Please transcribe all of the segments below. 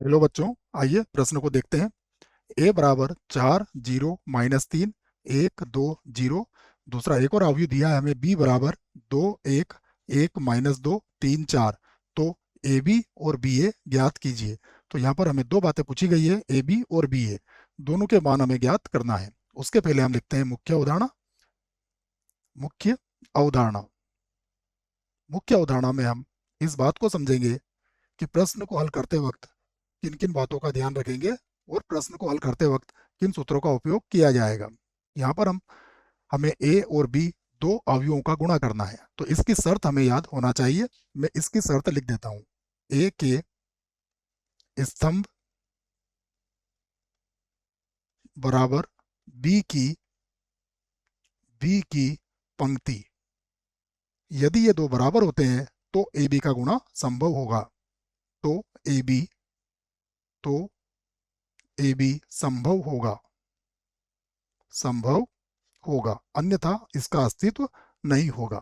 Hello बच्चों, आइए प्रश्न को देखते हैं। ए बराबर 4 0 - 3 1 2 0। दूसरा एक और अवयव दिया है हमें, बी बराबर 2 1 1 - 2 3 4। तो ए बी और बी ए ज्ञात कीजिए। तो यहाँ पर हमें दो बातें पूछी गई है, ए बी और बी ए दोनों के मान हमें ज्ञात करना है। उसके पहले हम लिखते हैं मुख्य उदाहरण। मुख्य अवधारणा। मुख्य अवधारणा में हम इस बात को समझेंगे कि प्रश्न को हल करते वक्त किन किन बातों का ध्यान रखेंगे और प्रश्न को हल करते वक्त किन सूत्रों का उपयोग किया जाएगा। यहाँ पर हमें ए और बी दो अवयवों का गुणा करना है, तो इसकी शर्त हमें याद होना चाहिए। मैं इसकी शर्त लिख देता हूँ। ए के स्तंभ बराबर बी की पंक्ति। यदि ये दो बराबर होते हैं तो ए बी का गुणा संभव होगा। तो ए बी तो ए बी संभव होगा, संभव होगा, अन्यथा इसका अस्तित्व नहीं होगा।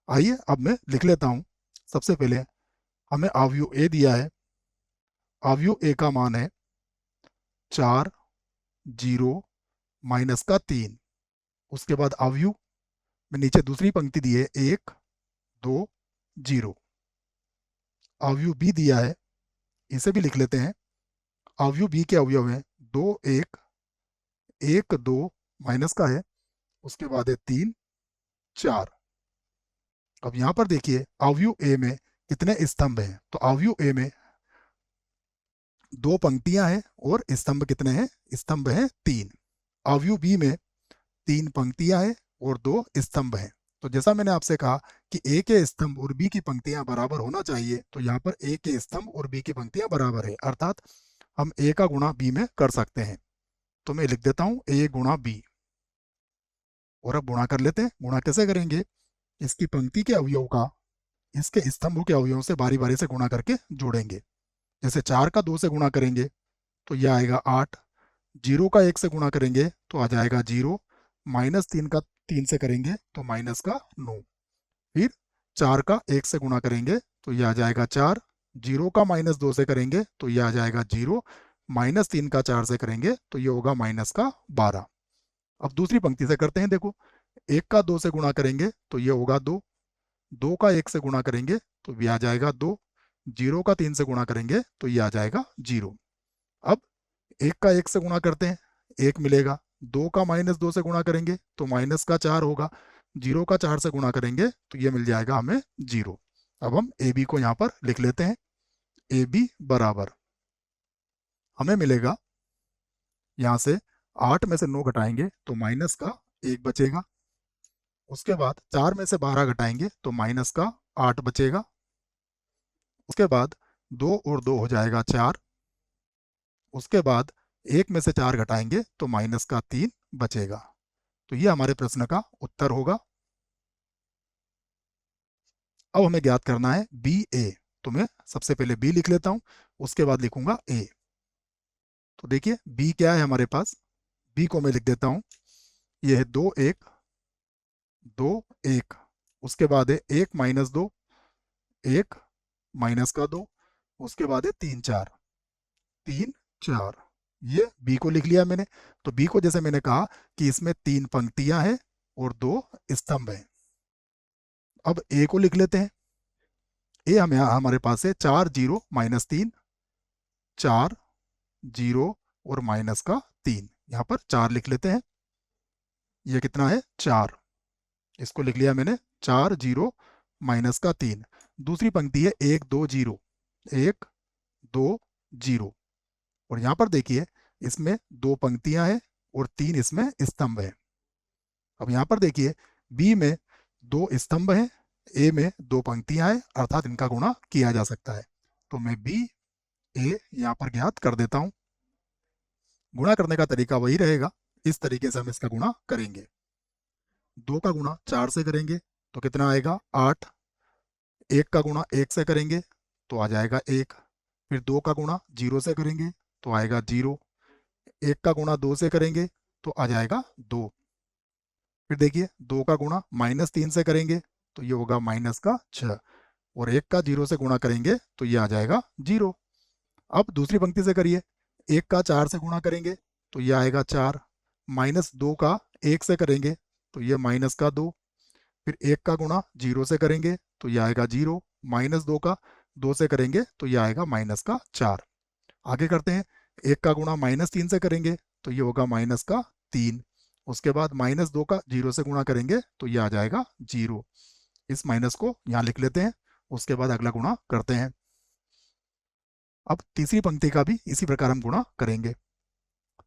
आइए अब मैं लिख लेता हूं। सबसे पहले हमें अवयव ए दिया है। अवयव ए का मान है 4 0 - 3। उसके बाद अवयव में नीचे दूसरी पंक्ति दी है 1 2 0। अवयव बी दिया है, इसे भी लिख लेते हैं। अवयव बी के अवयव हैं 2 1 1 2 माइनस का है, उसके बाद है 3 4। अब यहाँ पर देखिए अवयव ए में कितने स्तंभ हैं। तो अवयव ए में दो पंक्तियां हैं और स्तंभ कितने हैं? स्तंभ हैं 3। अवयव बी में 3 पंक्तियां हैं और 2 स्तंभ हैं। तो जैसा मैंने आपसे कहा कि ए के स्तंभ और बी की पंक्तियां बराबर होना चाहिए, तो यहाँ पर ए के स्तंभ और बी की पंक्तियां बराबर है, अर्थात हम ए का गुणा बी में कर सकते हैं। तो मैं लिख देता हूँ ए गुणा बी। और अब गुणा कर लेते हैं। गुणा कैसे करेंगे? इसकी पंक्ति के अवयव का इसके स्तंभों के अवयवों से बारी बारी से गुणा करके जोड़ेंगे। जैसे 4 का 2 से गुणा करेंगे तो यह आएगा 8। 0 का 1 से गुणा करेंगे तो आ जाएगा 0। -3 का 3 से करेंगे तो माइनस का 9। फिर 4 का 1 से गुणा करेंगे तो यह आ जाएगा 4। 0 का -2 से करेंगे तो यह आ जाएगा 0। -3 का 4 से करेंगे तो यह होगा -12। अब दूसरी पंक्ति से करते हैं। देखो, 1 का 2 से गुणा करेंगे तो यह होगा 2। 2 का 1 से गुणा करेंगे तो यह आ जाएगा 2। 0 का 3 से गुणा करेंगे तो यह आ जाएगा 0। अब 1 का 1 से गुणा करते हैं, 1 मिलेगा। 2 का -2 से गुणा करेंगे तो माइनस का 4 होगा। 0 का 4 से गुणा करेंगे तो ये मिल जाएगा हमें 0। अब हम ए बी को यहाँ पर लिख लेते हैं। ए बी बराबर हमें मिलेगा, यहाँ से 8 में से 9 घटाएंगे तो माइनस का 1 बचेगा। उसके बाद 4 में से 12 घटाएंगे तो माइनस का 8 बचेगा। उसके बाद 2 और 2 हो जाएगा 4। उसके बाद 1 में से 4 घटाएंगे तो माइनस का 3 बचेगा। तो ये हमारे प्रश्न का उत्तर होगा। अब हमें ज्ञात करना है बी ए। तो मैं सबसे पहले बी लिख लेता हूं, उसके बाद लिखूंगा ए। तो देखिए बी क्या है हमारे पास। बी को मैं लिख देता हूं, ये है 2 1 2 1। उसके बाद है 1 - 2 1 माइनस का 2। उसके बाद है 3 4 ये बी को लिख लिया मैंने। तो बी को जैसे मैंने कहा कि इसमें 3 पंक्तियां हैं और 2 स्तंभ हैं। अब ए को लिख लेते हैं। ए हमें हमारे पास है 4 0 - 3। 4 0 और माइनस का 3। यहाँ पर 4 लिख लेते हैं। ये कितना है? 4। इसको लिख लिया मैंने। 4 0 माइनस का 3। दूसरी पंक्ति है 1 2 0। 1 2 0। और यहाँ पर देखिए इसमें 2 पंक्तियां हैं और 3 इसमें स्तंभ हैं। अब यहाँ पर देखिए बी में 2 स्तंभ हैं, ए में 2 पंक्तियां हैं, अर्थात इनका गुणा किया जा सकता है। तो मैं बी ए यहाँ पर ज्ञात कर देता हूँ। गुणा करने का तरीका वही रहेगा, इस तरीके से हम इसका गुणा करेंगे। 2 का गुणा 4 से करेंगे तो कितना आएगा? 8। 1 का गुणा 1 से करेंगे तो आ जाएगा 1। फिर 2 का गुणा 0 से करेंगे तो आएगा 0। 1 का गुणा 2 से करेंगे तो आ जाएगा 2। फिर देखिए 2 का गुणा -3 से करेंगे तो ये होगा -6। और 1 का 0 से गुणा करेंगे तो ये आ जाएगा 0। अब दूसरी पंक्ति से करिए, 1 का 4 से गुणा करेंगे तो ये आएगा 4, माइनस 2 का 1 से करेंगे तो ये माइनस का 2, फिर 1 का गुणा 0 से करेंगे तो ये आएगा 0, माइनस 2 का 2 से करेंगे तो ये आएगा माइनस का 4। आगे करते हैं, 1 का गुणा माइनस 3 से करेंगे तो ये होगा माइनस का 3। उसके बाद माइनस 2 का 0 से गुणा करेंगे तो ये आ जाएगा 0। इस माइनस को यहाँ लिख लेते हैं, उसके बाद अगला गुणा करते हैं। अब तीसरी पंक्ति का भी इसी प्रकार हम गुणा करेंगे।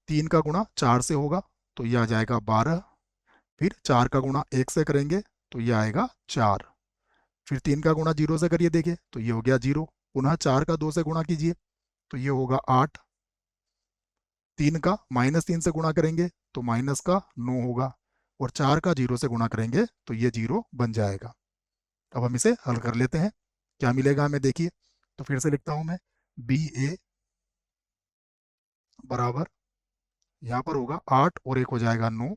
3 का गुणा 4 से होगा तो ये आ जाएगा 12, फिर 4 का गुणा 1 से करेंगे तो ये आएगा 4, फिर 3 का गुणा 0 से करिए, देखिए तो ये हो गया 0, पुनः 4 का 2 से गुणा कीजिए तो ये होगा 8, 3 का माइनस 3 से गुणा करेंगे तो माइनस का 9 होगा, और 4 का 0 से गुणा करेंगे तो ये 0 बन जाएगा। अब हम इसे हल कर लेते हैं, क्या मिलेगा हमें देखिए। तो फिर से लिखता हूं मैं, बी ए बराबर, यहाँ पर होगा 8 और 1 हो जाएगा 9,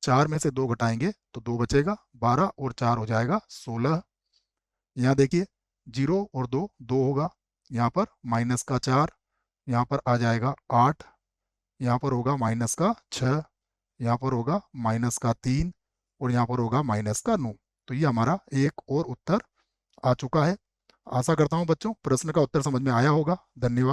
4 में से 2 घटाएंगे तो 2 बचेगा, 12 और 4 हो जाएगा 16। यहाँ देखिए 0 और 2 2 होगा, यहाँ पर माइनस का 4, यहाँ पर आ जाएगा 8, यहाँ पर होगा माइनस का 6, यहाँ पर होगा माइनस का 3, और यहाँ पर होगा माइनस का 9। तो ये हमारा एक और उत्तर आ चुका है। आशा करता हूँ बच्चों प्रश्न का उत्तर समझ में आया होगा। धन्यवाद।